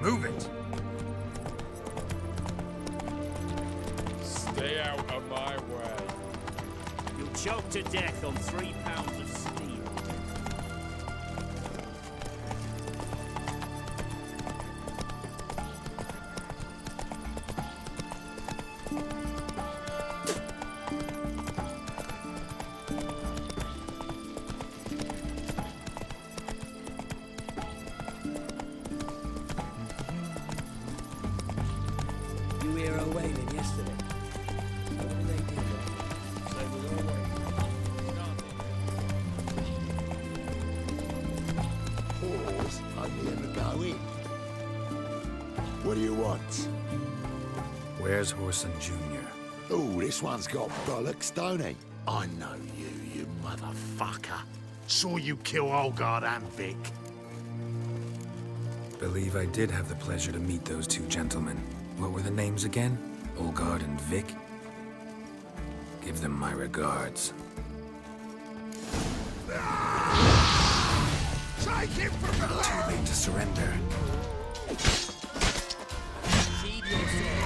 Move it! Stay out of my way. You'll choke to death on 3 pounds of steel. You hear her wailing yesterday? What did they do there? They were always Pause, only ever go in. What do you want? Where's Whoreson Jr.? Oh, this one's got bollocks, don't he? I know you, you motherfucker. Saw you kill Olgard and Vic. Believe I did have the pleasure to meet those two gentlemen. What were the names again? Olgard and Vic? Give them my regards. Take him from the Too late to surrender. Sheed yourself.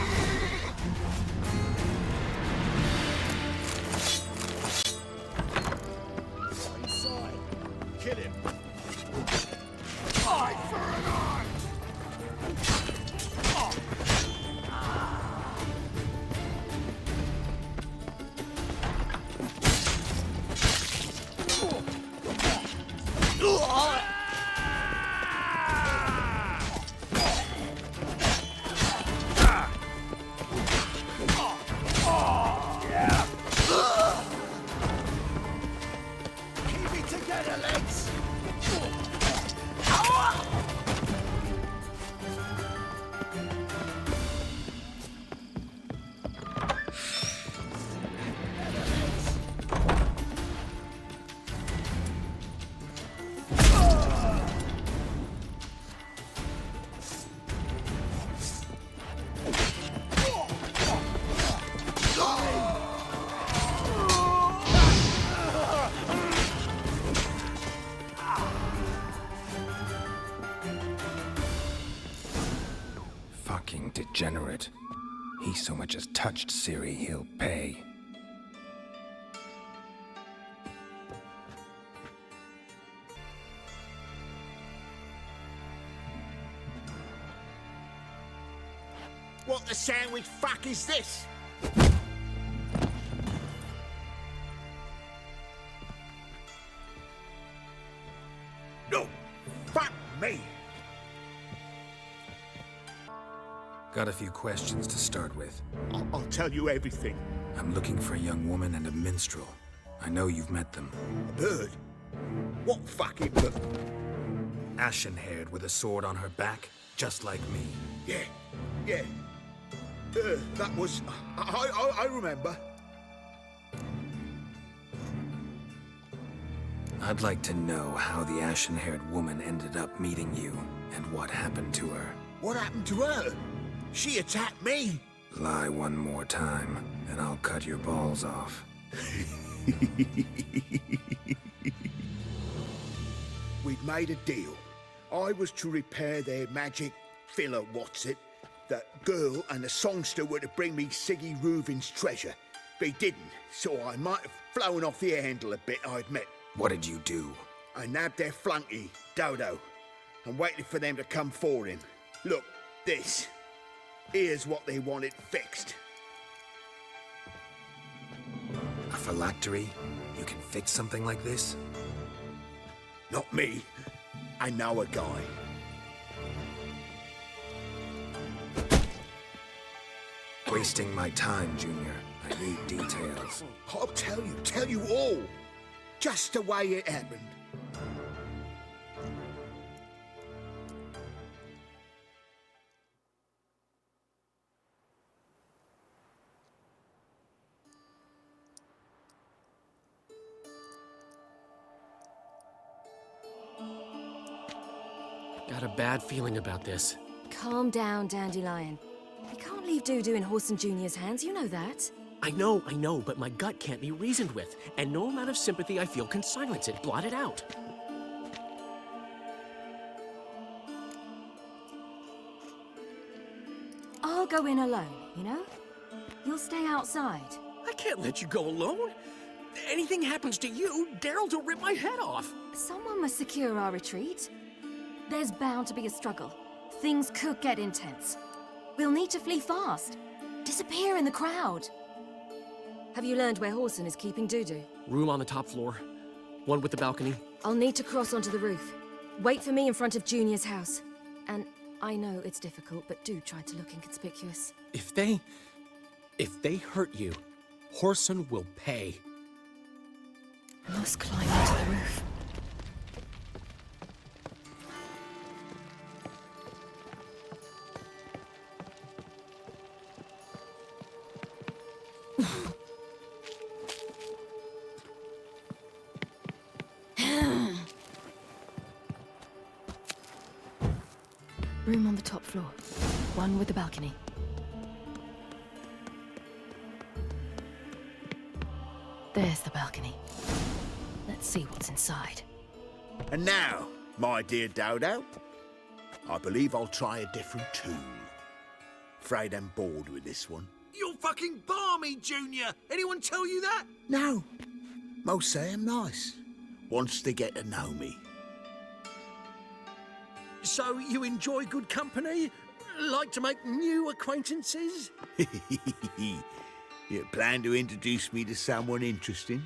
inside. Kill him. Eye for an eye! Keep it together, legs! Fucking degenerate. He so much as touched Ciri, he'll pay. What the sandwich fuck is this? No! Fuck me! Got a few questions to start with. I'll tell you everything. I'm looking for a young woman and a minstrel. I know you've met them. A bird? What fucking bird? Ashen-haired with a sword on her back, just like me. Yeah. That was... I remember. I'd like to know how the ashen-haired woman ended up meeting you, and what happened to her. What happened to her? She attacked me. Lie one more time, and I'll cut your balls off. We'd made a deal. I was to repair their magic filler, what's it? That girl and the songster were to bring me Siggy Reuven's treasure. They didn't, so I might have flown off the handle a bit, I admit. What did you do? I nabbed their flunky, Dodo, and waited for them to come for him. Look, this. Here's what they wanted fixed. A phylactery? You can fix something like this? Not me. I know a guy. Wasting my time, Junior. I need details. I'll tell you all. Just the way it happened. Got a bad feeling about this. Calm down, Dandelion. We can't leave Dudu in Whoreson Jr.'s hands, you know that. I know, but my gut can't be reasoned with, and no amount of sympathy I feel can silence it, blot it out. I'll go in alone, you know? You'll stay outside. I can't let you go alone. Anything happens to you, Daryl will rip my head off. Someone must secure our retreat. There's bound to be a struggle. Things could get intense. We'll need to flee fast. Disappear in the crowd. Have you learned where Horson is keeping Dudu? Room on the top floor. One with the balcony. I'll need to cross onto the roof. Wait for me in front of Junior's house. And I know it's difficult, but do try to look inconspicuous. If they hurt you, Horson will pay. I must climb onto the roof. Room on the top floor. One with a balcony. There's the balcony. Let's see what's inside. And now, my dear Dodo, I believe I'll try a different tune. Afraid I'm bored with this one. You're fucking balmy, Junior! Anyone tell you that? No. Most say I'm nice. Wants to get to know me. So you enjoy good company? Like to make new acquaintances? You plan to introduce me to someone interesting?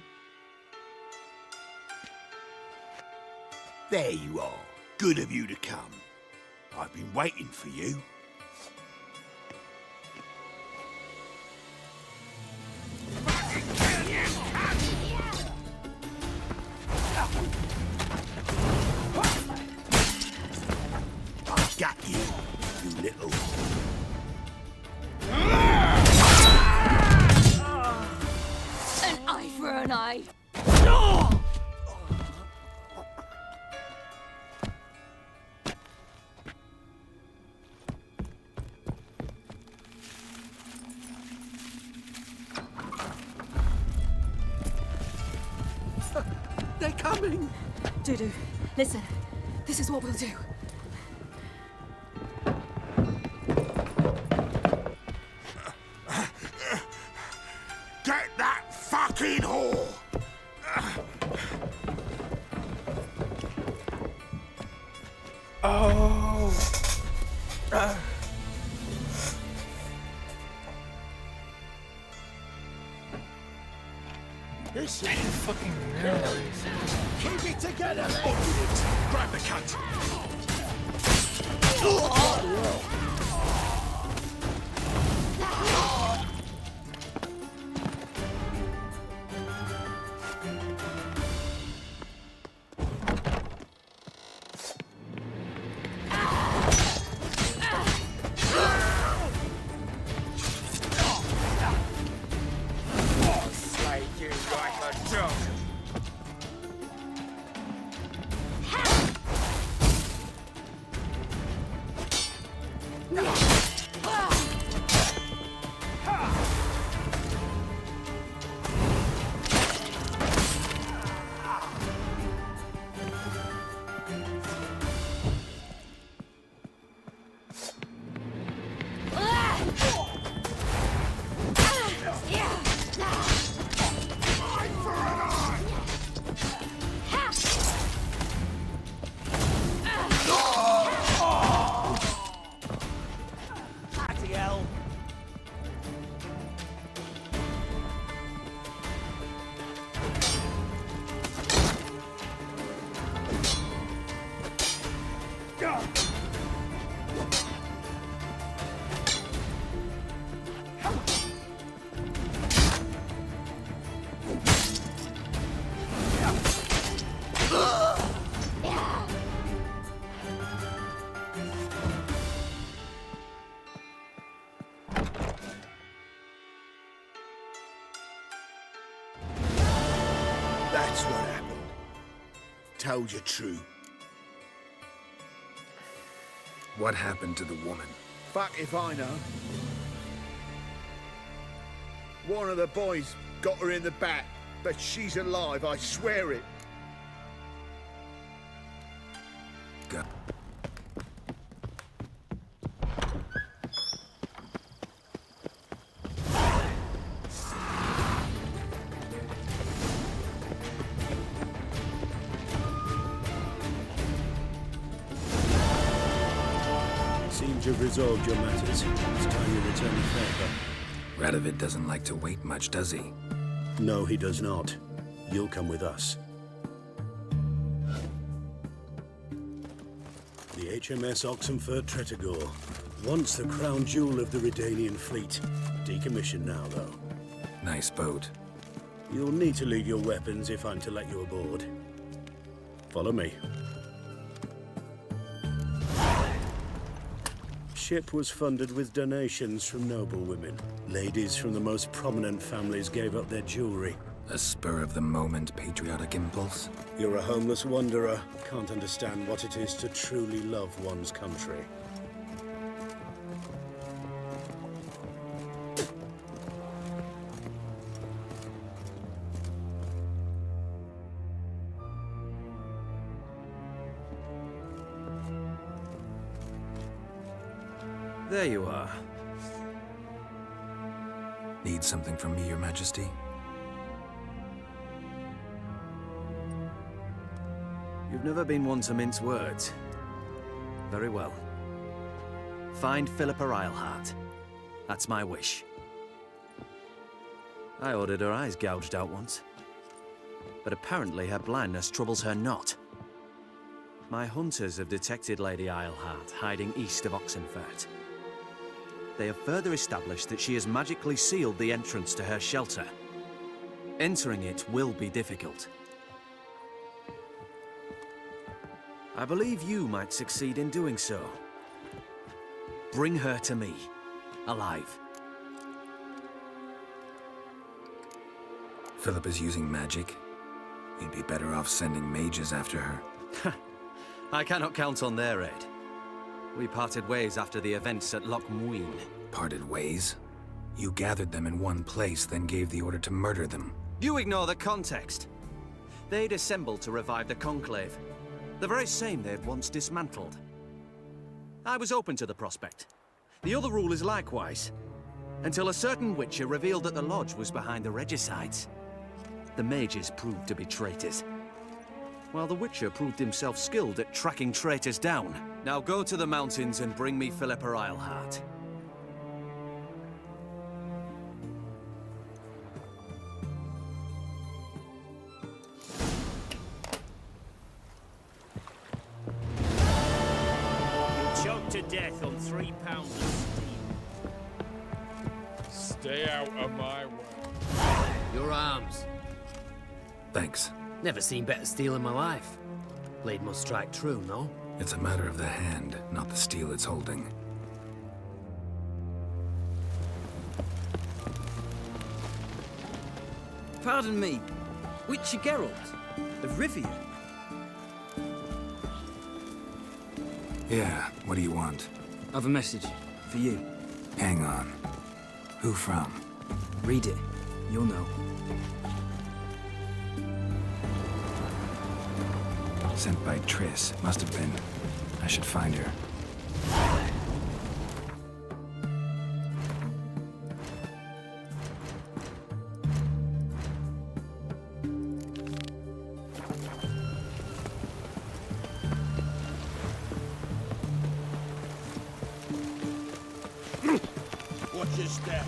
There you are. Good of you to come. I've been waiting for you. I got you, you little... An eye for an eye. They're coming! Dudu, listen. This is what we'll do. Get that fucking whore! This is fucking memories. Keep it together, mate! Grab the cunt! Slay you like a dog. Bloody hell. That's what happened. Told you true. What happened to the woman? Fuck if I know. One of the boys got her in the back, but she's alive, I swear it. Go. seem to have resolved your matters. It's time you return the favor. Radovid doesn't like to wait much, does he? No, he does not. You'll come with us. The HMS Oxenford Tretogor. Once the crown jewel of the Redanian fleet. Decommissioned now, though. Nice boat. You'll need to leave your weapons if I'm to let you aboard. Follow me. Ship was funded with donations from noblewomen. Ladies from the most prominent families gave up their jewelry. A spur-of-the-moment patriotic impulse? You're a homeless wanderer. Can't understand what it is to truly love one's country. There you are. Need something from me, Your Majesty? You've never been one to mince words. Very well. Find Philippa Eilhart. That's my wish. I ordered her eyes gouged out once. But apparently her blindness troubles her not. My hunters have detected Lady Eilhart hiding east of Oxenfurt. They have further established that she has magically sealed the entrance to her shelter. Entering it will be difficult. I believe you might succeed in doing so. Bring her to me, alive. Philip is using magic. You'd be better off sending mages after her. I cannot count on their aid. We parted ways after the events at Loch Muin. Parted ways? You gathered them in one place, then gave the order to murder them. You ignore the context. They'd assembled to revive the Conclave. The very same they'd once dismantled. I was open to the prospect. The other rulers likewise. Until a certain Witcher revealed that the Lodge was behind the regicides. The mages proved to be traitors. While the Witcher proved himself skilled at tracking traitors down. Now go to the mountains and bring me Philippa Eilhart. You'll choke to death on 3 pounds of steam. Stay out of my way. Your arms. Thanks. Never seen better steel in my life. Blade must strike true, no? It's a matter of the hand, not the steel it's holding. Pardon me, Witcher Geralt of Rivia. Yeah, what do you want? I've a message for you. Hang on. Who from? Read it. You'll know. Sent by Triss. Must have been. I should find her. Watch your step.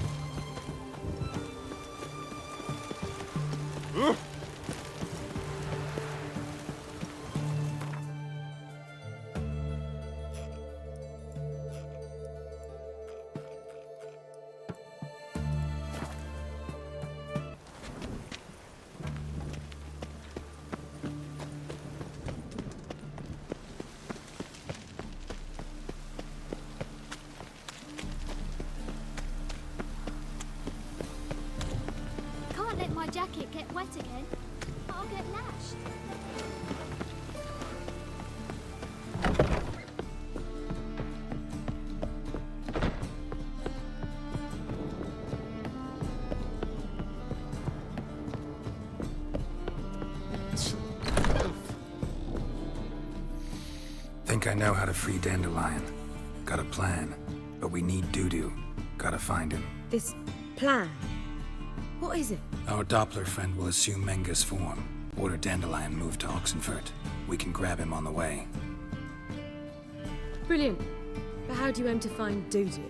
Can't let my jacket get wet again. I'll get lashed. Think I know how to free Dandelion. Got a plan. But we need Dudu. Gotta find him. This plan? What is it? Our Doppler friend will assume Menga's form. Order Dandelion moved to Oxenfurt. We can grab him on the way. Brilliant. But how do you aim to find Dudu?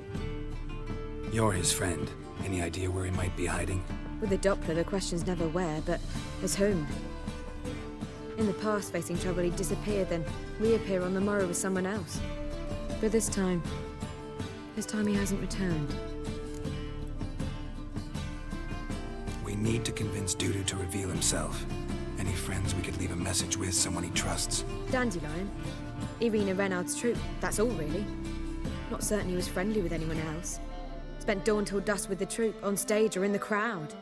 You're his friend. Any idea where he might be hiding? With the Doppler, the question's never where, but as whom? In the past, facing trouble, he'd disappear, then reappear on the morrow with someone else. But this time he hasn't returned. We need to convince Dudu to reveal himself. Any friends we could leave a message with, someone he trusts? Dandelion? Irina Renard's troupe, that's all really. Not certain he was friendly with anyone else. Spent dawn till dusk with the troupe, on stage or in the crowd.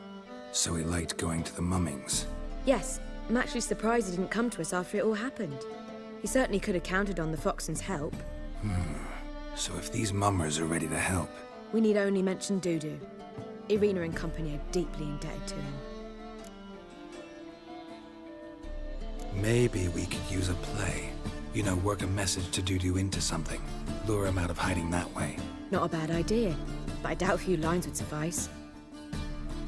So he liked going to the mummings. Yes, I'm actually surprised he didn't come to us after it all happened. He certainly could have counted on the Foxen's help. So if these mummers are ready to help... We need only mention Dudu. Irina and company are deeply indebted to him. Maybe we could use a play. You know, work a message to Dudu into something. Lure him out of hiding that way. Not a bad idea, but I doubt a few lines would suffice.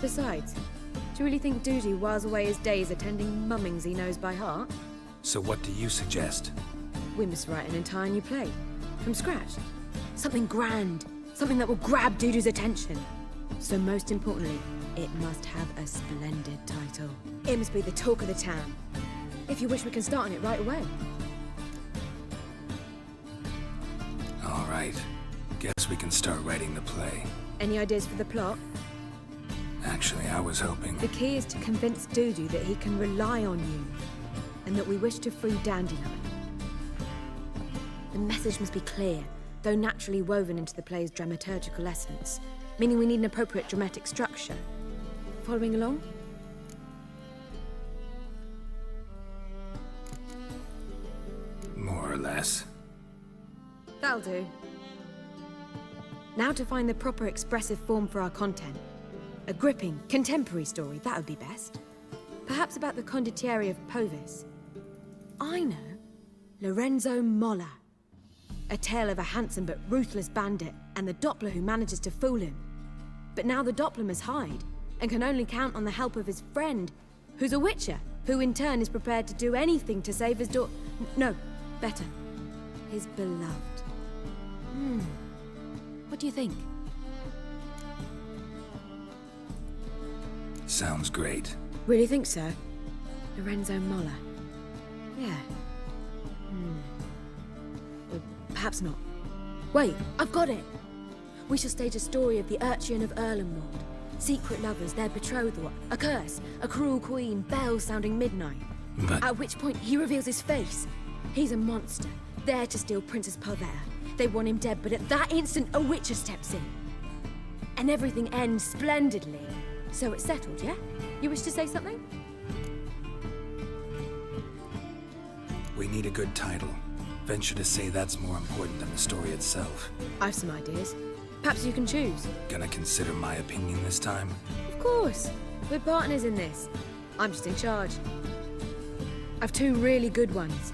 Besides, do you really think Dudu whiles away his days attending mummings he knows by heart? So what do you suggest? We must write an entire new play. From scratch. Something grand. Something that will grab Dudu's attention. So most importantly, it must have a splendid title. It must be the talk of the town. If you wish, we can start on it right away. All right. Guess we can start writing the play. Any ideas for the plot? Actually, I was hoping... The key is to convince Dudu that he can rely on you, and that we wish to free Dandelion. The message must be clear, though naturally woven into the play's dramaturgical essence, meaning we need an appropriate dramatic structure. Following along? More or less. That'll do. Now to find the proper expressive form for our content. A gripping, contemporary story, that would be best. Perhaps about the condottieri of Povis. I know. Lorenzo Molla. A tale of a handsome but ruthless bandit, and the Doppler who manages to fool him. But now the Doppler must hide, and can only count on the help of his friend, who's a witcher, who in turn is prepared to do anything to save his No, better. His beloved. What do you think? Sounds great. Really think so? Lorenzo Molla. Yeah. Perhaps not. Wait, I've got it! We shall stage a story of the Urchin of Erlenwald. Secret lovers, their betrothal, a curse, a cruel queen, bells sounding midnight. But... At which point he reveals his face. He's a monster, there to steal Princess Parvera. They want him dead, but at that instant a witcher steps in. And everything ends splendidly. So it's settled, yeah? You wish to say something? We need a good title. Venture to say that's more important than the story itself. I've some ideas. Perhaps you can choose. Gonna consider my opinion this time? Of course. We're partners in this. I'm just in charge. I've two really good ones.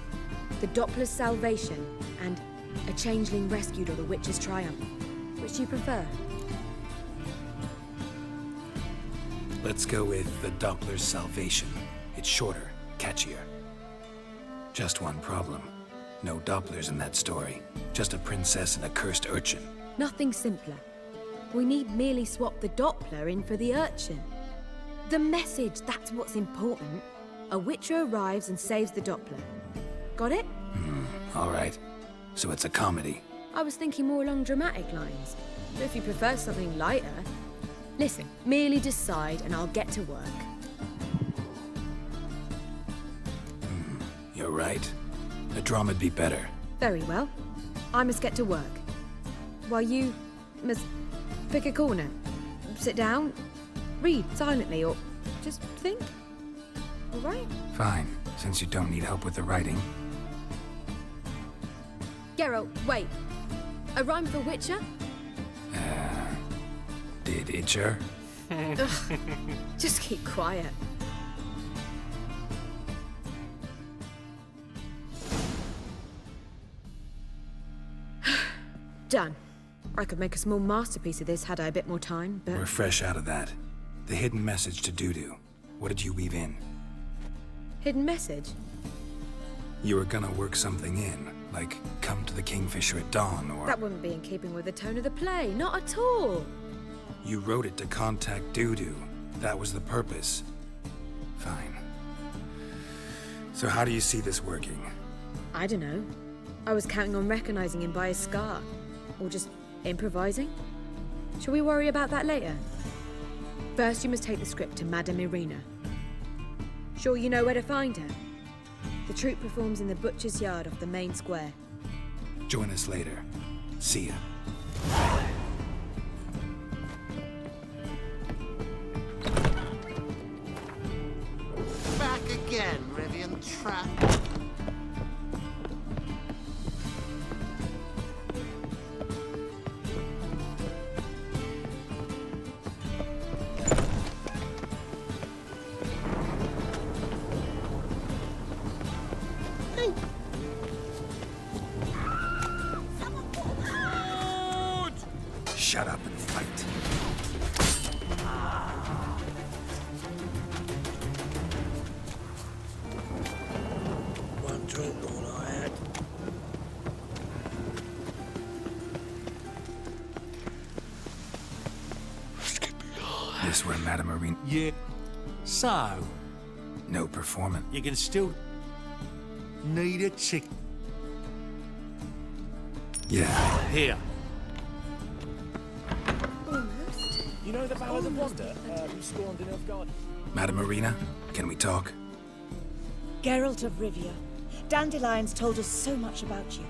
The Doppler's Salvation and A Changeling Rescued or the Witch's Triumph. Which do you prefer? Let's go with The Doppler's Salvation. It's shorter, catchier. Just one problem. No Dopplers in that story. Just a princess and a cursed urchin. Nothing simpler. We need merely swap the Doppler in for the urchin. The message, that's what's important. A witcher arrives and saves the Doppler. Got it? All right. So it's a comedy. I was thinking more along dramatic lines. But if you prefer something lighter... Listen, merely decide and I'll get to work. You're right. A drama'd be better. Very well. I must get to work. While you must pick a corner. Sit down, read silently, or just think. All right? Fine, since you don't need help with the writing. Geralt, wait. A rhyme for Witcher? Did Itcher? Just keep quiet. Done. I could make a small masterpiece of this had I a bit more time, but... We're fresh out of that. The hidden message to Dudu. What did you weave in? Hidden message? You were gonna work something in. Like, come to the Kingfisher at dawn, or... That wouldn't be in keeping with the tone of the play, not at all. You wrote it to contact Dudu. That was the purpose. Fine. So how do you see this working? I don't know. I was counting on recognizing him by his scar. Or just improvising. Shall we worry about that later? First, you must take the script to Madame Irina. Sure you know where to find her? The troupe performs in the butcher's yard off the main square. Join us later. See ya. Back again, Rivian Trap. Shut up and fight. One drink all I had. This where Madame Irina... Yeah. So, No performance. you can still need a tick. Yeah. Here. You know the Ballad of Wanda, who spawned in Nilfgaard? Madame Irina, can we talk? Geralt of Rivia. Dandelion's told us so much about you.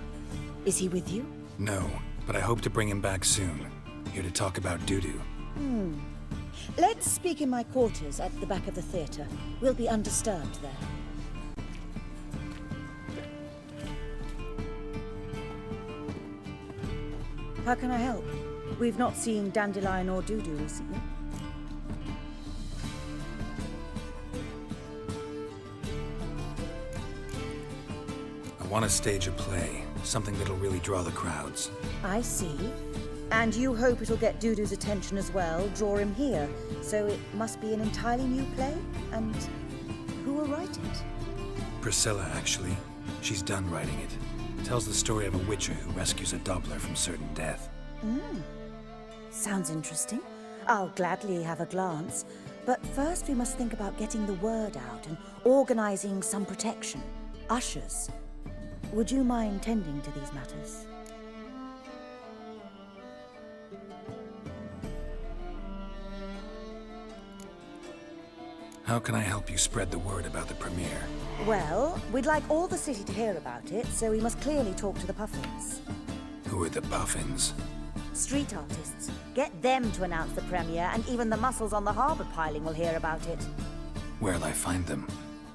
Is he with you? No, but I hope to bring him back soon. Here to talk about Dudu. Let's speak in my quarters at the back of the theatre. We'll be undisturbed there. How can I help? We've not seen Dandelion or Dudu recently. I want to stage a play. Something that'll really draw the crowds. I see. And you hope it'll get Dudu's attention as well, draw him here. So it must be an entirely new play? And who will write it? Priscilla, actually. She's done writing it. Tells the story of a witcher who rescues a Doppler from certain death. Sounds interesting. I'll gladly have a glance. But first we must think about getting the word out and organizing some protection. Ushers. Would you mind tending to these matters? How can I help you spread the word about the premiere? Well, we'd like all the city to hear about it, so we must clearly talk to the Puffins. Who are the Puffins? Street artists. Get them to announce the premiere, and even the muscles on the harbour piling will hear about it. Where'll I find them?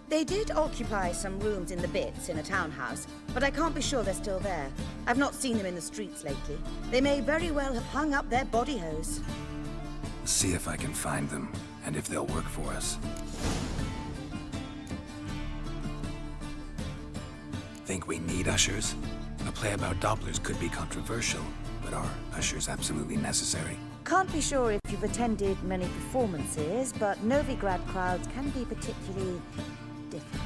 They did occupy some rooms in the Bits in a townhouse, but I can't be sure they're still there. I've not seen them in the streets lately. They may very well have hung up their body hose. See if I can find them, and if they'll work for us. Think we need ushers? A play about Dopplers could be controversial, but are ushers absolutely necessary? Can't be sure if you've attended many performances, but Novigrad crowds can be particularly difficult.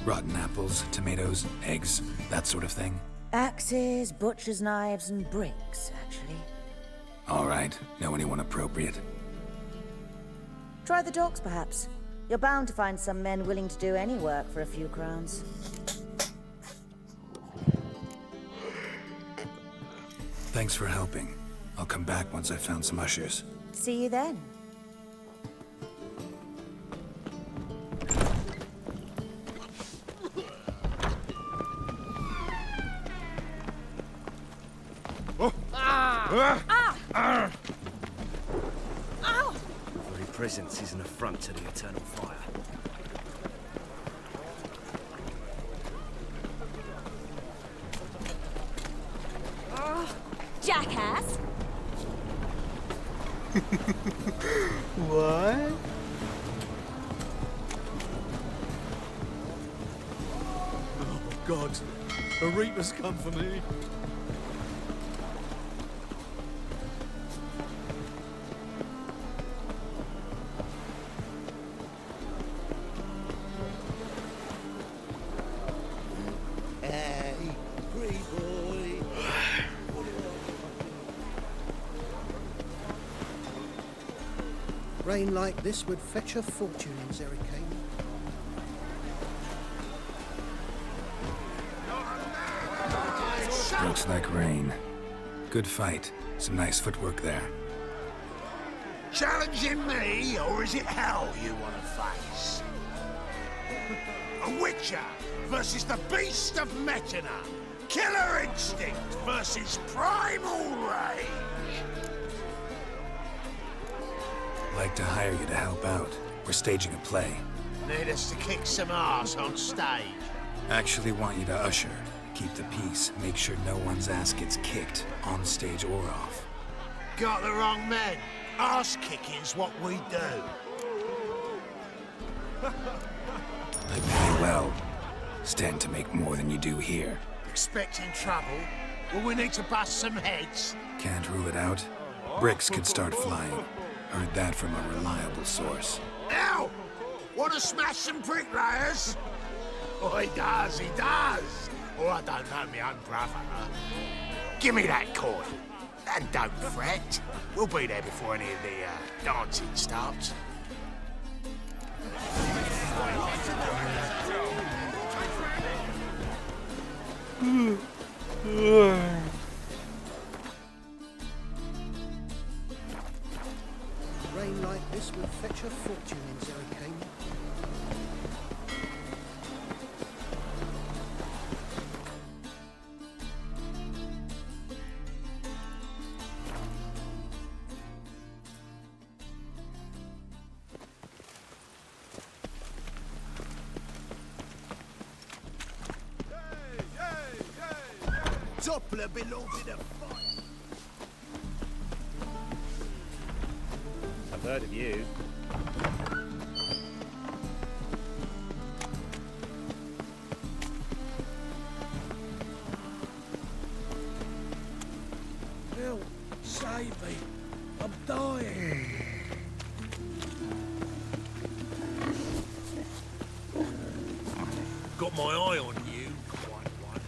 Rotten apples, tomatoes, eggs, that sort of thing? Axes, butcher's knives, and bricks, actually. All right, know anyone appropriate? Try the docks, perhaps. You're bound to find some men willing to do any work for a few crowns. Thanks for helping. I'll come back once I've found some ushers. See you then. Very presence is an affront to the eternal fire. Jackass! What? Oh, God. A Reaper's come for me. Hey, Rain like this would fetch a fortune in Zerrikane. Looks like rain. Good fight. Some nice footwork there. Challenging me, or is it hell you want to face? A Witcher versus the Beast of Metina. Killer instinct versus primal rage. Like to hire you to help out. We're staging a play. Need us to kick some ass on stage. Actually want you to usher. Keep the peace. Make sure no one's ass gets kicked, on stage or off. Got the wrong men. Ass kicking's what we do. I pay well. Stand to make more than you do here. Expecting trouble? Well, we need to bust some heads. Can't rule it out. Bricks could start flying. Heard that from a reliable source. Now, want to smash some bricklayers? Oh, he does. Oh, I don't know my own brother. Give me that cord. And don't fret. We'll be there before any of the dancing starts. Rain like this would fetch a fortune in Zerrikane. Doppler belongs in a fight. I've heard of you. Help! Save me! I'm dying! Got my eye on you, White One.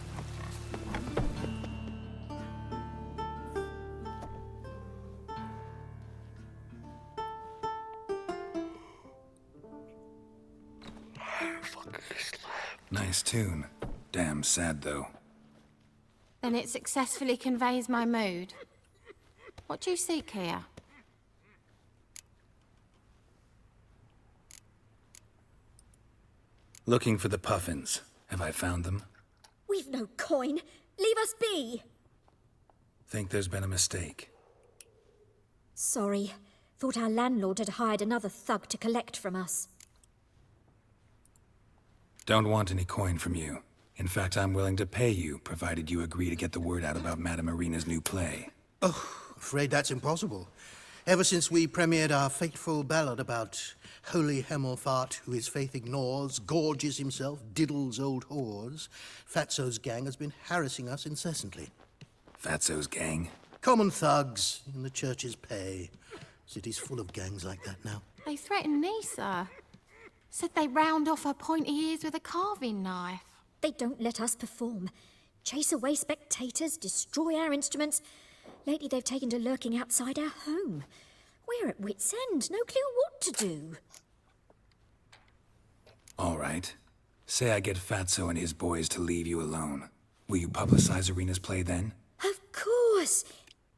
Nice tune. Damn sad, though. Then it successfully conveys my mood. What do you seek here? Looking for the puffins. Have I found them? We've no coin. Leave us be. Think there's been a mistake. Sorry. Thought our landlord had hired another thug to collect from us. Don't want any coin from you. In fact, I'm willing to pay you, provided you agree to get the word out about Madame Irina's new play. Oh, afraid that's impossible. Ever since we premiered our fateful ballad about holy Hemelfart, who his faith ignores, gorges himself, diddles old whores, Fatso's gang has been harassing us incessantly. Fatso's gang? Common thugs in the church's pay. City's full of gangs like that now. They threatened me, sir. Said they round off her pointy ears with a carving knife. They don't let us perform. Chase away spectators, destroy our instruments. Lately they've taken to lurking outside our home. We're at wit's end, no clue what to do. All right. Say I get Fatso and his boys to leave you alone. Will you publicize Irina's play then? Of course.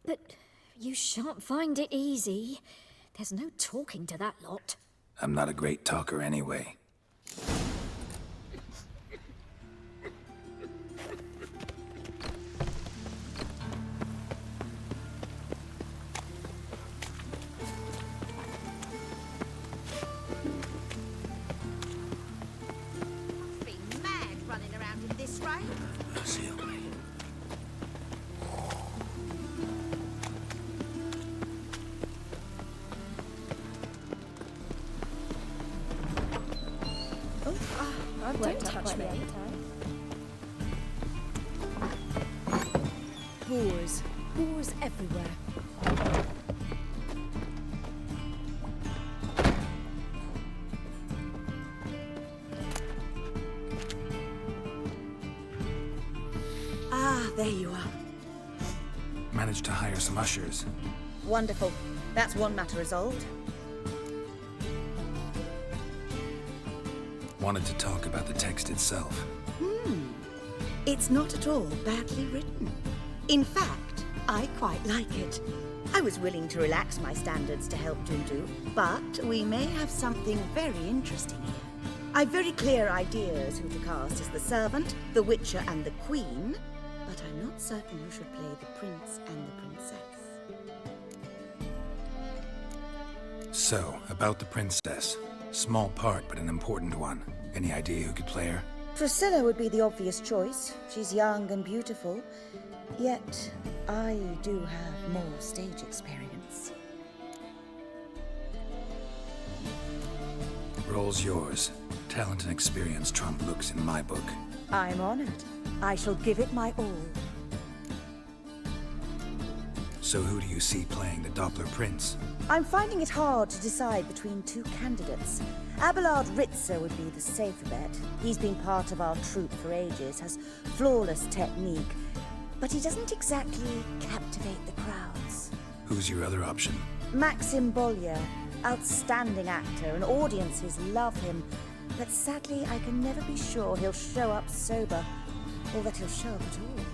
But you shan't find it easy. There's no talking to that lot. I'm not a great talker anyway. Be mad running around in this rain. Mercy on me. Don't touch me. Boars. Boars everywhere. Ah, there you are. Managed to hire some ushers. Wonderful. That's one matter resolved. Wanted to talk about the text itself. It's not at all badly written. In fact, I quite like it. I was willing to relax my standards to help Dudu, but we may have something very interesting here. I've very clear ideas who to cast as the servant, the witcher, and the queen, but I'm not certain who should play the prince and the princess. So, about the princess. Small part, but an important one. Any idea who could play her? Priscilla would be the obvious choice. She's young and beautiful. Yet, I do have more stage experience. Role's yours. Talent and experience trump looks in my book. I'm honored. I shall give it my all. So who do you see playing the Doppler Prince? I'm finding it hard to decide between two candidates. Abelard Ritzer would be the safer bet. He's been part of our troupe for ages, has flawless technique, but he doesn't exactly captivate the crowds. Who's your other option? Maxim Bollier, outstanding actor, and audiences love him. But sadly, I can never be sure he'll show up sober, or that he'll show up at all.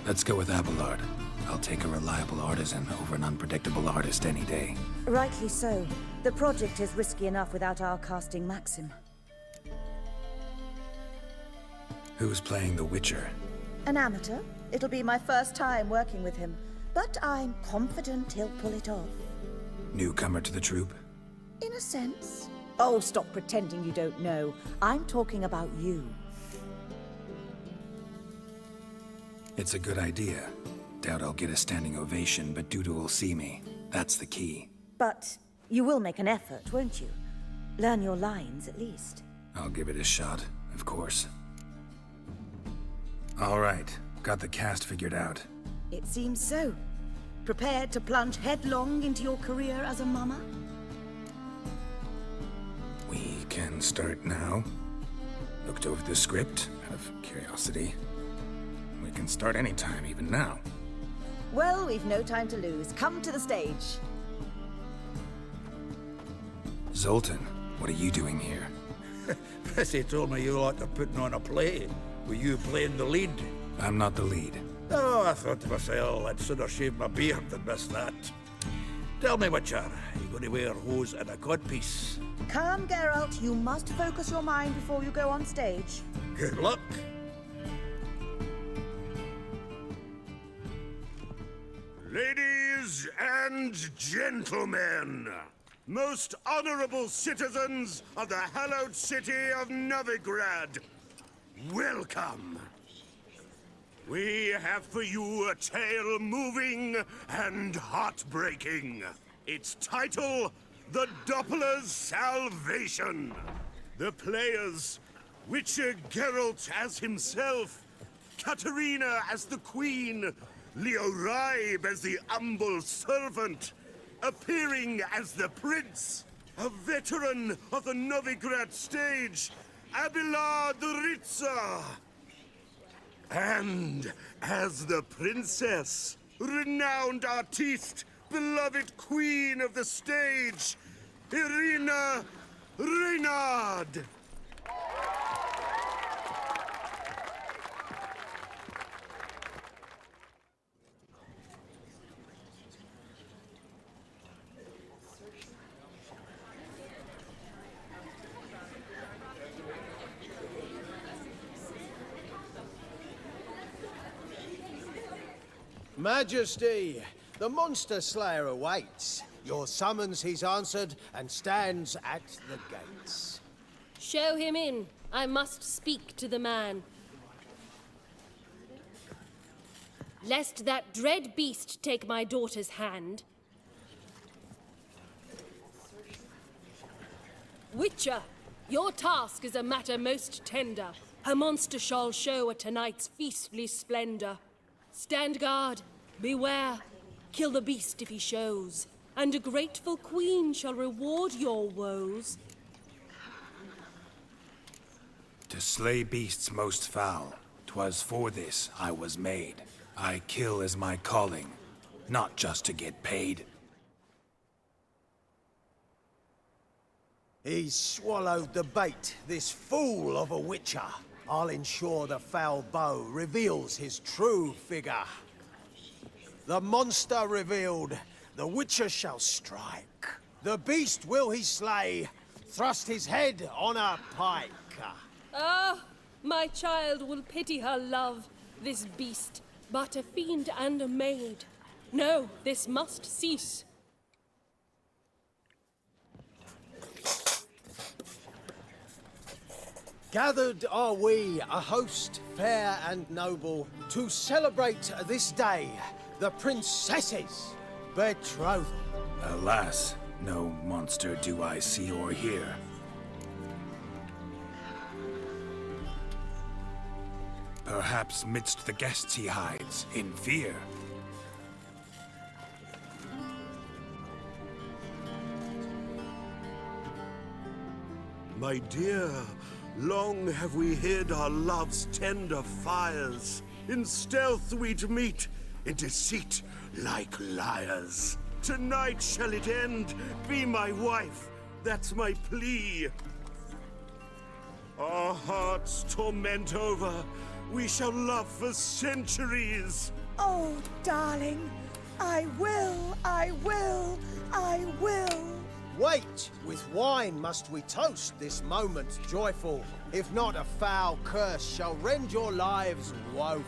Let's go with Abelard. I'll take a reliable artisan over an unpredictable artist any day. Rightly so. The project is risky enough without our casting Maxim. Who's playing the Witcher? An amateur. It'll be my first time working with him, but I'm confident he'll pull it off. Newcomer to the troupe? In a sense. Oh, stop pretending you don't know. I'm talking about you. It's a good idea. Doubt I'll get a standing ovation, but Dudu will see me. That's the key. But you will make an effort, won't you? Learn your lines, at least. I'll give it a shot, of course. All right, got the cast figured out. It seems so. Prepared to plunge headlong into your career as a mama? We can start now. Looked over the script, out of curiosity. We can start anytime, even now. Well, we've no time to lose. Come to the stage. Zoltan, what are you doing here? Prissy told me you like to putting on a play. Were you playing the lead? I'm not the lead. Oh, I thought to myself, I'd sooner shave my beard than miss that. Tell me, Witcher, are you going to wear hose and a codpiece? Come, Geralt. You must focus your mind before you go on stage. Good luck. Ladies and gentlemen, most honorable citizens of the hallowed city of Novigrad, welcome. We have for you a tale moving and heartbreaking. Its title, The Doppler's Salvation. The players, Witcher Geralt as himself, Katerina as the Queen, Leo Raib as the humble servant, appearing as the Prince, a veteran of the Novigrad stage, Abelard Ritzer. And as the Princess, renowned artiste, beloved Queen of the stage, Irina Reynard. Majesty, the Monster Slayer awaits. Your summons he's answered and stands at the gates. Show him in. I must speak to the man. Lest that dread beast take my daughter's hand. Witcher, your task is a matter most tender. Her monster shall show at tonight's feastly splendor. Stand guard, beware, kill the beast if he shows, and a grateful queen shall reward your woes. To slay beasts most foul, 'twas for this I was made. I kill as my calling, not just to get paid. He's swallowed the bait, this fool of a witcher. I'll ensure the foul bow reveals his true figure. The monster revealed, the witcher shall strike. The beast will he slay, thrust his head on a pike. Ah, my child will pity her love, this beast, but a fiend and a maid. No, this must cease. Gathered are we, a host fair and noble, to celebrate this day, the princess's betrothal. Alas, no monster do I see or hear. Perhaps midst the guests he hides, in fear. My dear, long have we hid our love's tender fires. In stealth we'd meet, in deceit like liars. Tonight shall it end, be my wife, that's my plea. Our hearts torment over, we shall love for centuries. Oh, darling, I will, I will, I will. Wait, with wine must we toast this moment joyful. If not, a foul curse shall rend your lives woeful.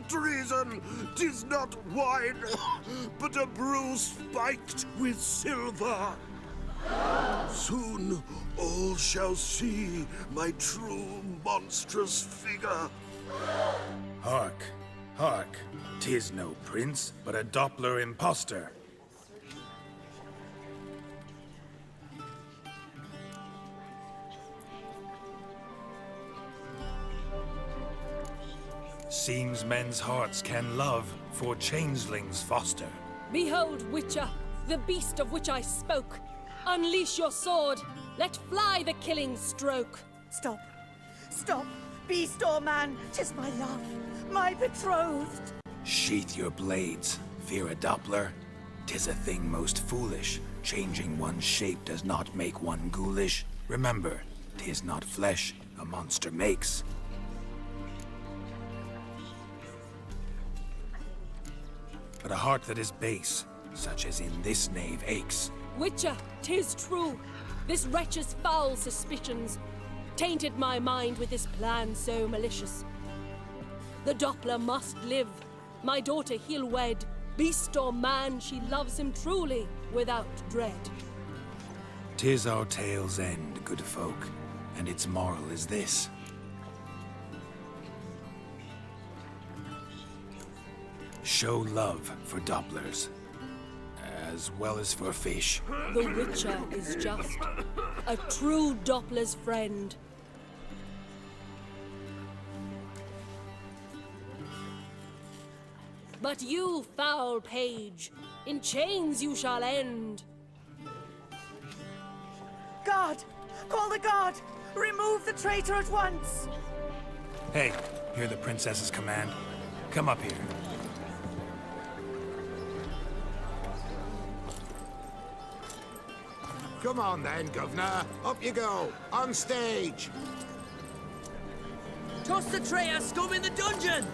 Treason! 'Tis not wine, but a brew spiked with silver. Soon all shall see my true monstrous figure. Hark, hark. 'Tis no prince, but a Doppler impostor. Seems men's hearts can love, for changelings foster. Behold, Witcher, the beast of which I spoke. Unleash your sword. Let fly the killing stroke. Stop. Stop. Beast or man, 'tis my love, my betrothed. Sheath your blades, fear a Doppler. 'Tis a thing most foolish. Changing one's shape does not make one ghoulish. Remember, 'tis not flesh a monster makes. But a heart that is base, such as in this knave aches. Witcher, 'tis true. This wretch's foul suspicions tainted my mind with this plan so malicious. The Doppler must live. My daughter he'll wed. Beast or man, she loves him truly, without dread. 'Tis our tale's end, good folk, and its moral is this. Show love for Dopplers, as well as for fish. The Witcher is just a true Doppler's friend. But you, foul page, in chains you shall end. Guard! Call the guard! Remove the traitor at once! Hey, hear the princess's command? Come up here. Come on then, Governor. Up you go. On stage. Toss the traitor scum in the dungeon!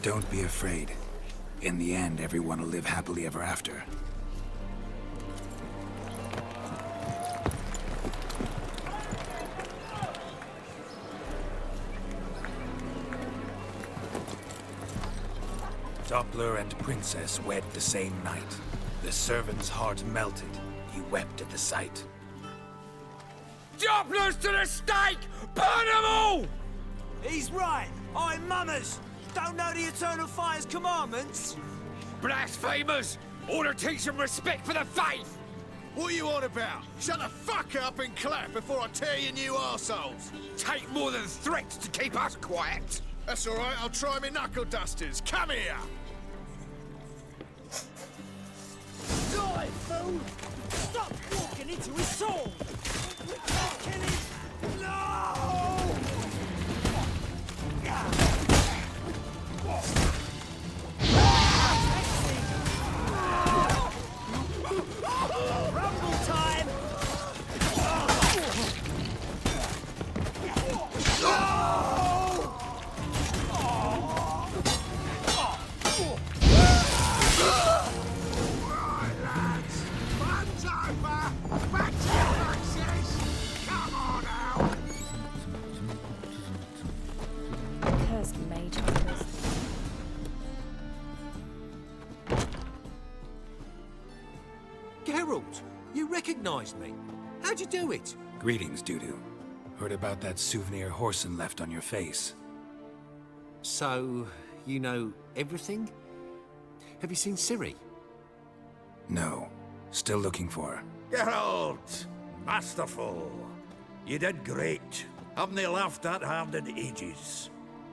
Don't be afraid. In the end, everyone will live happily ever after. Doppler and princess wed the same night. The servant's heart melted. He wept at the sight. Dopplers to the stake! Burn them all! He's right. I'm mummers. Don't know the Eternal Fire's commandments? Blasphemers! Order teach them respect for the faith! What are you on about? Shut the fuck up and clap before I tear you new arseholes! Take more than threats to keep us quiet! That's all right, I'll try my knuckle dusters. Come here! Die, fool! Stop walking into his soul! We can't kill him! No! Geralt, you recognized me. How'd you do it? Greetings, Dudu. Heard about that souvenir Horson left on your face. So, you know everything? Have you seen Ciri? No. Still looking for her. Geralt! Masterful. You did great. Haven't they laughed that hard in ages?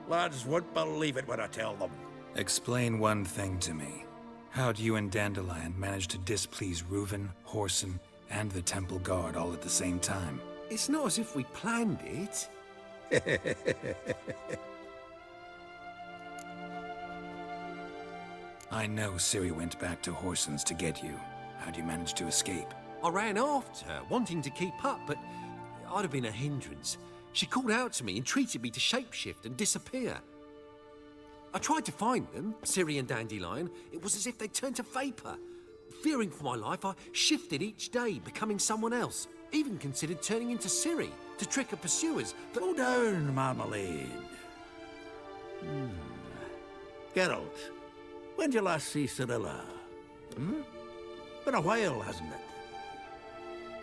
Lads won't believe it when I tell them. Explain one thing to me. How'd you and Dandelion manage to displease Reuven, Horson, and the Temple Guard all at the same time? It's not as if we planned it. I know Ciri went back to Horson's to get you. How'd you manage to escape? I ran after her, wanting to keep up, but I'd have been a hindrance. She called out to me, entreated me to shapeshift and disappear. I tried to find them, Ciri and Dandelion. It was as if they'd turned to vapor. Fearing for my life, I shifted each day, becoming someone else. Even considered turning into Ciri to trick her pursuers, but... Slow down, Marmalade. Geralt, when did you last see Cirilla? Been a while, hasn't it?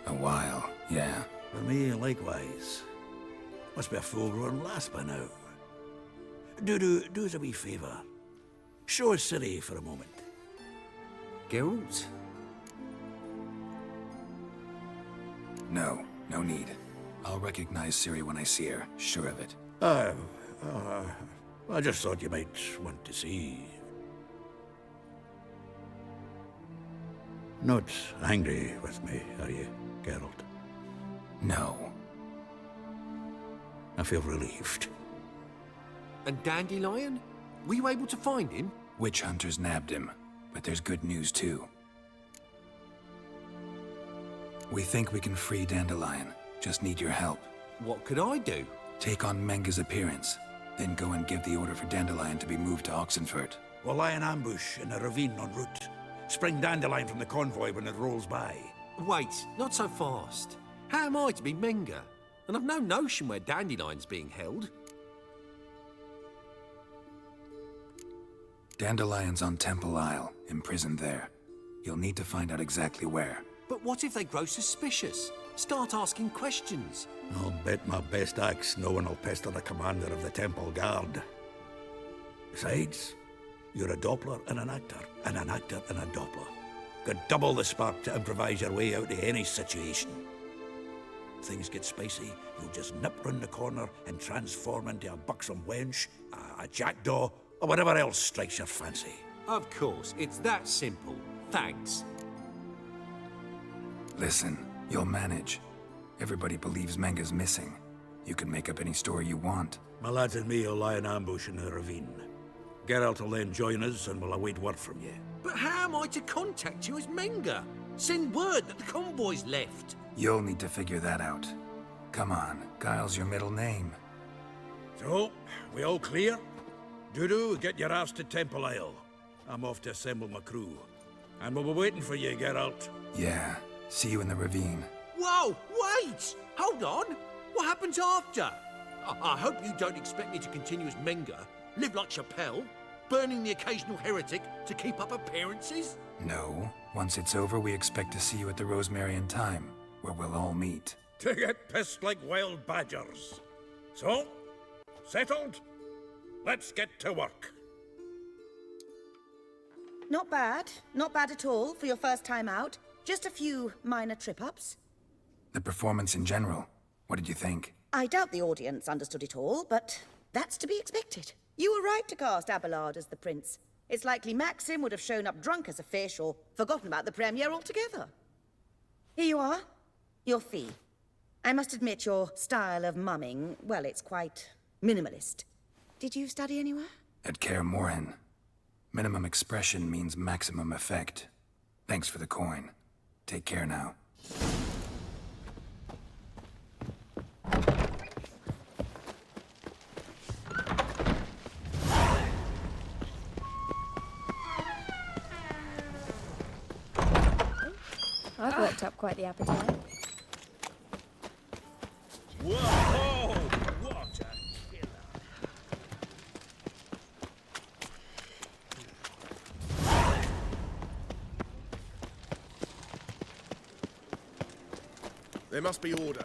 A while, yeah. For me, likewise. Must be a full-grown lass by now. Do us a wee favour. Show us Ciri for a moment. Geralt? No need. I'll recognize Ciri when I see her, sure of it. I just thought you might want to see. Not angry with me, are you, Geralt? No. I feel relieved. And Dandelion? Were you able to find him? Witch hunters nabbed him, but there's good news too. We think we can free Dandelion. Just need your help. What could I do? Take on Menga's appearance, then go and give the order for Dandelion to be moved to Oxenfurt. We'll lie in ambush in a ravine en route. Spring Dandelion from the convoy when it rolls by. Wait, not so fast. How am I to be Menga? And I've no notion where Dandelion's being held. Dandelion's on Temple Isle, imprisoned there. You'll need to find out exactly where. But what if they grow suspicious? Start asking questions? I'll bet my best axe no one will pester the commander of the Temple Guard. Besides, you're a Doppler and an actor and a Doppler. Got double the spark to improvise your way out of any situation. If things get spicy, you'll just nip round the corner and transform into a buxom wench, a jackdaw, or whatever else strikes your fancy. Of course, it's that simple. Thanks. Listen, you'll manage. Everybody believes Menga's missing. You can make up any story you want. My lads and me will lie in ambush in the ravine. Geralt will then join us and we'll await word from you. But how am I to contact you as Menga? Send word that the convoy's left. You'll need to figure that out. Come on, Guile's your middle name. So, we all clear? Dudu, get your ass to Temple Isle. I'm off to assemble my crew. And we'll be waiting for you, Geralt. Yeah, see you in the ravine. Whoa, wait! Hold on! What happens after? I hope you don't expect me to continue as Menga, live like Chappelle, burning the occasional heretic to keep up appearances? No. Once it's over, we expect to see you at the Rosemary in Time, where we'll all meet. To get pissed like wild badgers. So, settled? Let's get to work. Not bad. Not bad at all for your first time out. Just a few minor trip-ups. The performance in general, what did you think? I doubt the audience understood it all, but that's to be expected. You were right to cast Abelard as the prince. It's likely Maxim would have shown up drunk as a fish or forgotten about the premiere altogether. Here you are. Your fee. I must admit your style of mumming, well, it's quite minimalist. Did you study anywhere? At Kaer Morhen. Minimum expression means maximum effect. Thanks for the coin. Take care now. I've worked up quite the appetite. Whoa! What a killer! There must be order.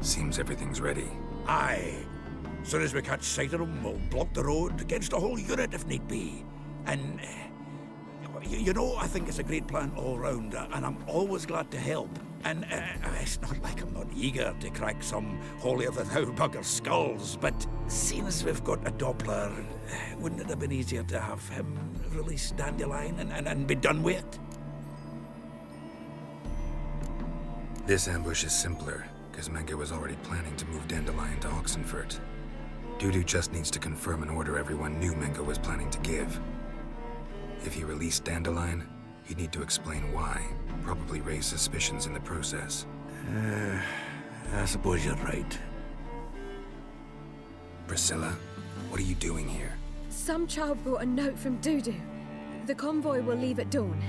Seems everything's ready. Aye. Soon as we catch sight of them, we'll block the road against the whole unit if need be. And, you know, I think it's a great plan all round, and I'm always glad to help. And it's not like I'm not eager to crack some holier-than-thou bugger skulls, but seeing as we've got a Doppler, wouldn't it have been easier to have him release Dandelion and be done with it? This ambush is simpler, because Menge was already planning to move Dandelion to Oxenfurt. Dudu just needs to confirm an order everyone knew Menge was planning to give. If he released Dandelion, he'd need to explain why, probably raise suspicions in the process. I suppose you're right. Priscilla, what are you doing here? Some child brought a note from Dudu. The convoy will leave at dawn.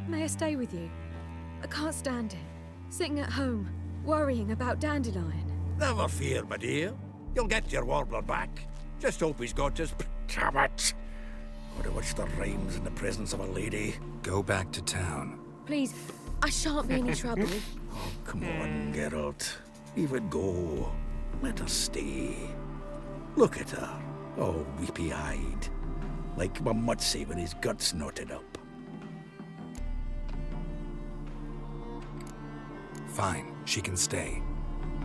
May I stay with you? I can't stand it. Sitting at home, worrying about Dandelion. Never fear, my dear. You'll get your warbler back. Just hope he's got his... Damn it! Would have watched the rhymes in the presence of a lady. Go back to town. Please, I shan't be any trouble. Oh, come on, Geralt. Even go. Let her stay. Look at her, all weepy-eyed. Like Mamutsi when his guts knotted up. Fine, she can stay.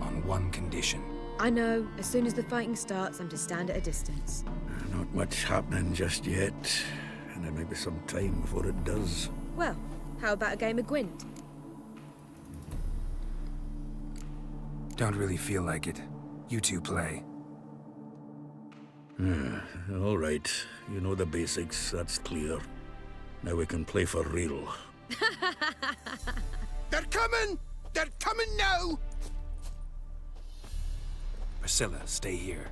On one condition. I know, as soon as the fighting starts, I'm to stand at a distance. Not much happening just yet, and there may be some time before it does. Well, how about a game of Gwent? Don't really feel like it. You two play. All right. You know the basics, that's clear. Now we can play for real. They're coming! They're coming now! Priscilla, stay here.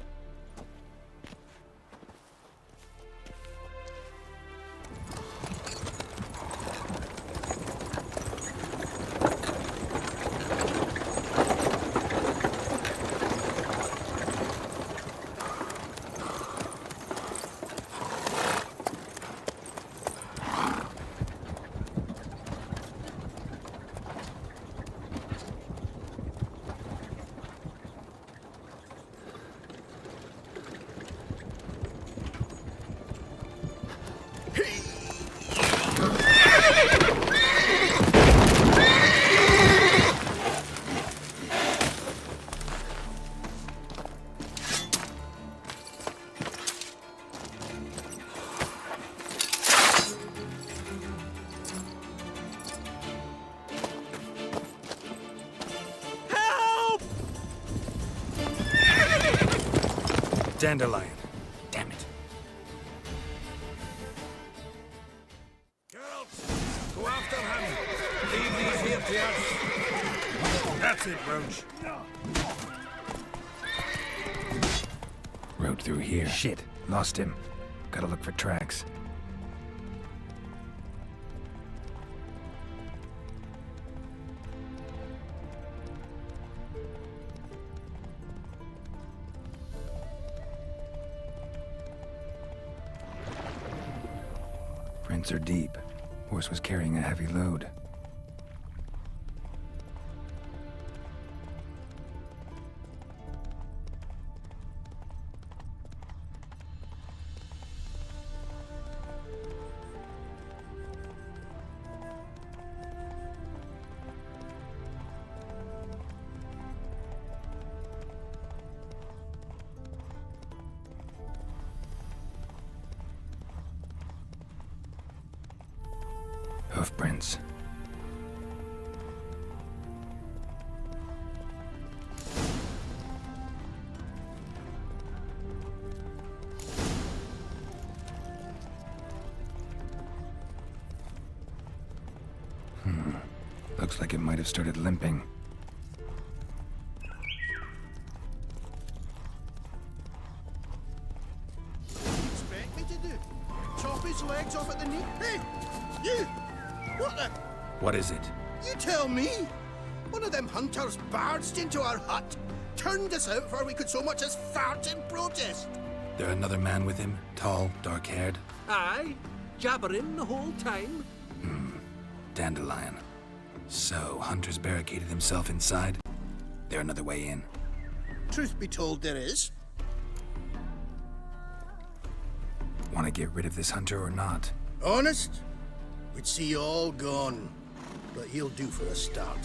Dandelion. Damn it. Geralt, go after him. Leave these here to us. That's it, Roach. Rode through here. Shit. Lost him. Gotta look for tracks. Prints are deep. Horse was carrying a heavy load. Hoofprints. Looks like it might have started limping. Expect me to do? Chop his legs off at the knee? Hey! You! What the? What is it? You tell me! One of them hunters barged into our hut, turned us out before we could so much as fart in protest. There another man with him? Tall, dark-haired? Aye, jabbering the whole time. Dandelion. So, Hunter's barricaded himself inside? There another way in? Truth be told, there is. Want to get rid of this Hunter or not? Honest? We'd see you all gone. But he'll do for a start.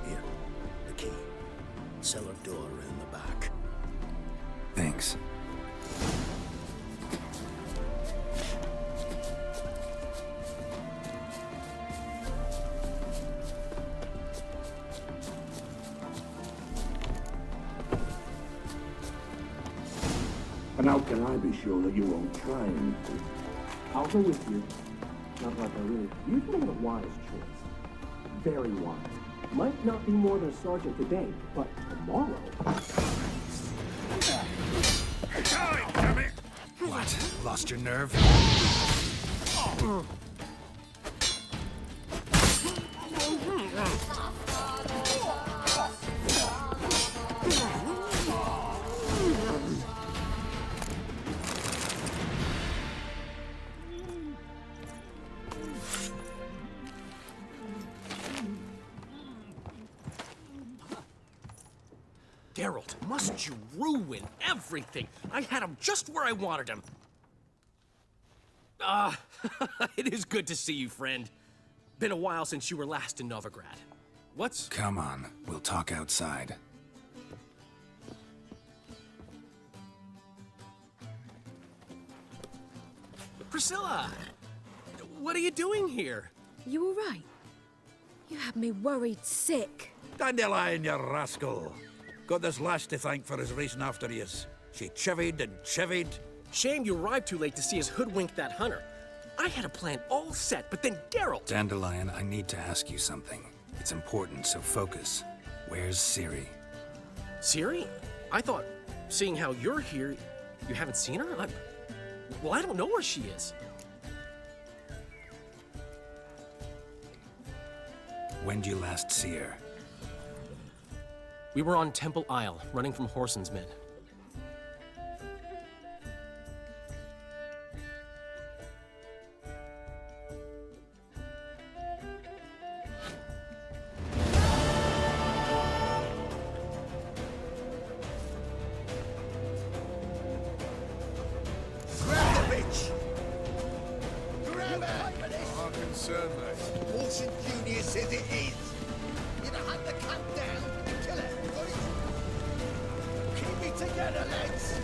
Here, the key. Cellar door around the back. Thanks. And how can I be sure that you won't try anything? I'll go with you. Not like I really... You've made a wise choice. Very wise. Might not be more than a sergeant today, but tomorrow... What? Lost your nerve? Geralt, must you ruin everything? I had him just where I wanted him. It is good to see you, friend. Been a while since you were last in Novigrad. What's... Come on, we'll talk outside. Priscilla! What are you doing here? You all right? You had me worried sick. Dandelion, you rascal. Got this lass to thank for his racing after yous. She chivied and chivied. Shame you arrived too late to see us hoodwink that hunter. I had a plan all set, but then Geralt... Dandelion, I need to ask you something. It's important, so focus. Where's Ciri? Ciri? I thought, seeing how you're here, you haven't seen her? Well, I don't know where she is. When'd you last see her? We were on Temple Isle, running from Whoreson's men. Grab the bitch! Grab her! Our concern, mate. Wilson Jr. says it is. You'd have had the camp down and kill her, got it? Keep me together, lads!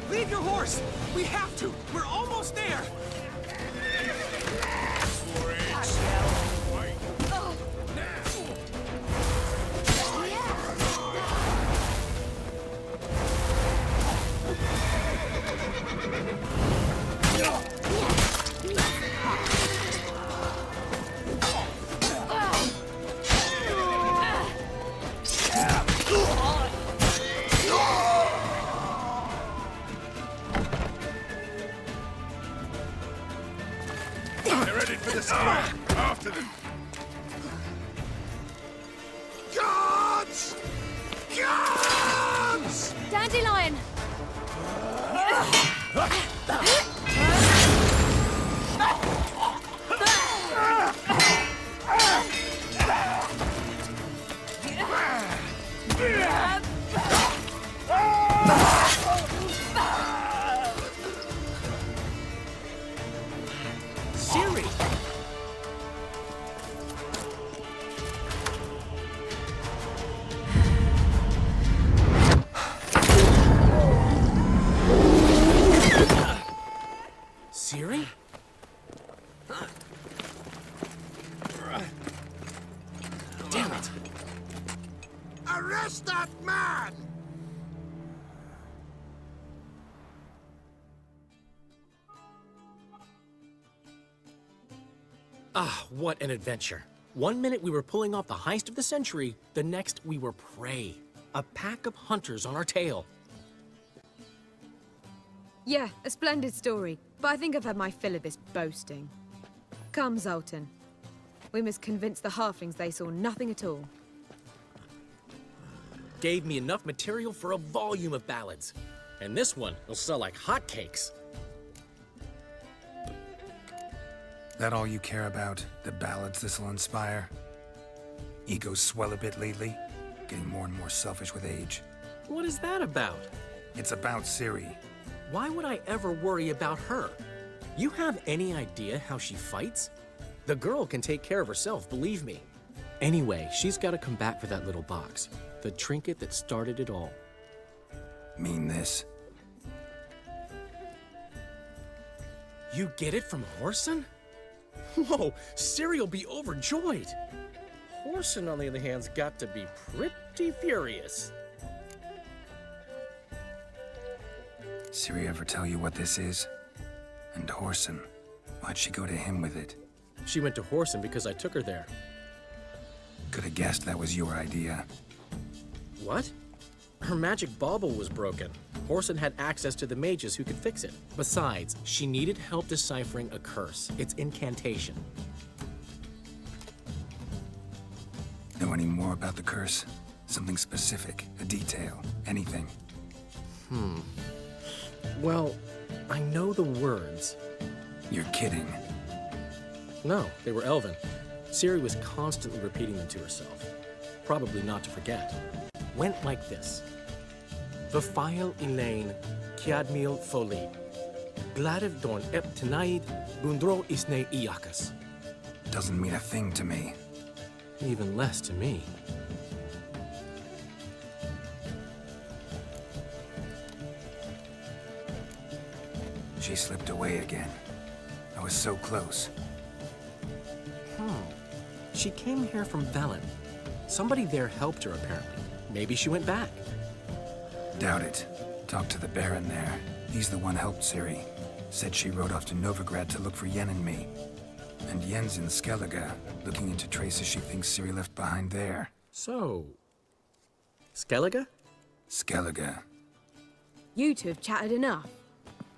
Leave your horse! We have to! We're almost there! Ciri! Ciri? Damn it! Arrest that man! Ah, what an adventure. One minute we were pulling off the heist of the century, the next we were prey. A pack of hunters on our tail. Yeah, a splendid story, but I think I've had my fill of this boasting. Come, Zoltan. We must convince the halflings they saw nothing at all. Gave me enough material for a volume of ballads. And this one will sell like hotcakes. That all you care about? The ballads this'll inspire? Egos swell a bit lately? Getting more and more selfish with age. What is that about? It's about Ciri. Why would I ever worry about her? You have any idea how she fights? The girl can take care of herself, believe me. Anyway, she's got to come back for that little box. The trinket that started it all. Mean this? You get it from Whoreson? Whoa, Ciri will be overjoyed. Whoreson, on the other hand's got to be pretty furious. Ciri ever tell you what this is? And Whoreson, why'd she go to him with it? She went to Whoreson because I took her there. Could have guessed that was your idea. What? Her magic bauble was broken. Whoreson had access to the mages who could fix it. Besides, she needed help deciphering a curse. It's incantation. Know any more about the curse? Something specific, a detail, anything? Well, I know the words. You're kidding. No, they were Elven. Ciri was constantly repeating them to herself. Probably not to forget. Went like this. Vafile Elaine, Kiadmil Foli. Gladev Dorn Ep Tenaid, Bundro Isne Iakas. Doesn't mean a thing to me. Even less to me. She slipped away again. I was so close. She came here from Velen. Somebody there helped her, apparently. Maybe she went back. Doubt it. Talked to the Baron there. He's the one helped Ciri. Said she rode off to Novigrad to look for Yen and me. And Yen's in Skellige, looking into traces she thinks Ciri left behind there. So... Skellige? Skellige. You two have chatted enough.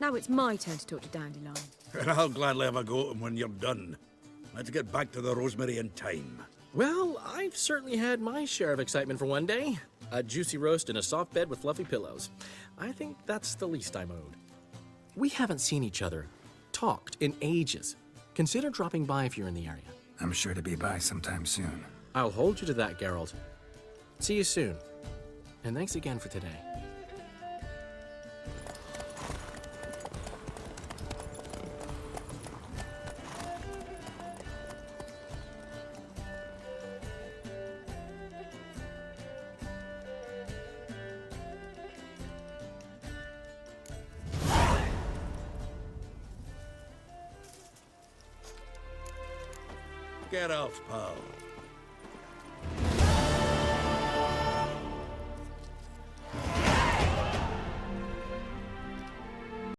Now it's my turn to talk to Dandelion. And I'll gladly have a go at him when you're done. Let's get back to the Rosemary in time. Well, I've certainly had my share of excitement for one day. A juicy roast in a soft bed with fluffy pillows. I think that's the least I'm owed. We haven't seen each other, talked in ages. Consider dropping by if you're in the area. I'm sure to be by sometime soon. I'll hold you to that, Geralt. See you soon. And thanks again for today. Get off, pal.